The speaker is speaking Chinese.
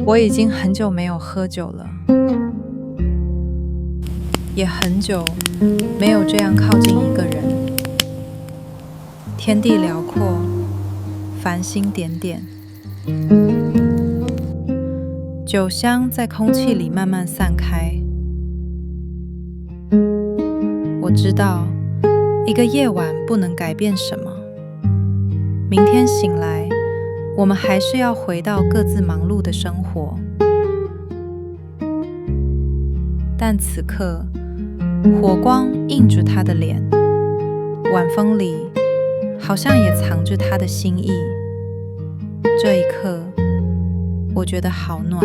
我已经很久没有喝酒了，也很久没有这样靠近一个人。天地辽阔，繁星点点，酒香在空气里慢慢散开。我知道，一个夜晚不能改变什么。明天醒来，我们还是要回到各自忙碌的生活。但此刻，火光映着他的脸，晚风里好像也藏着他的心意。这一刻，我觉得好暖。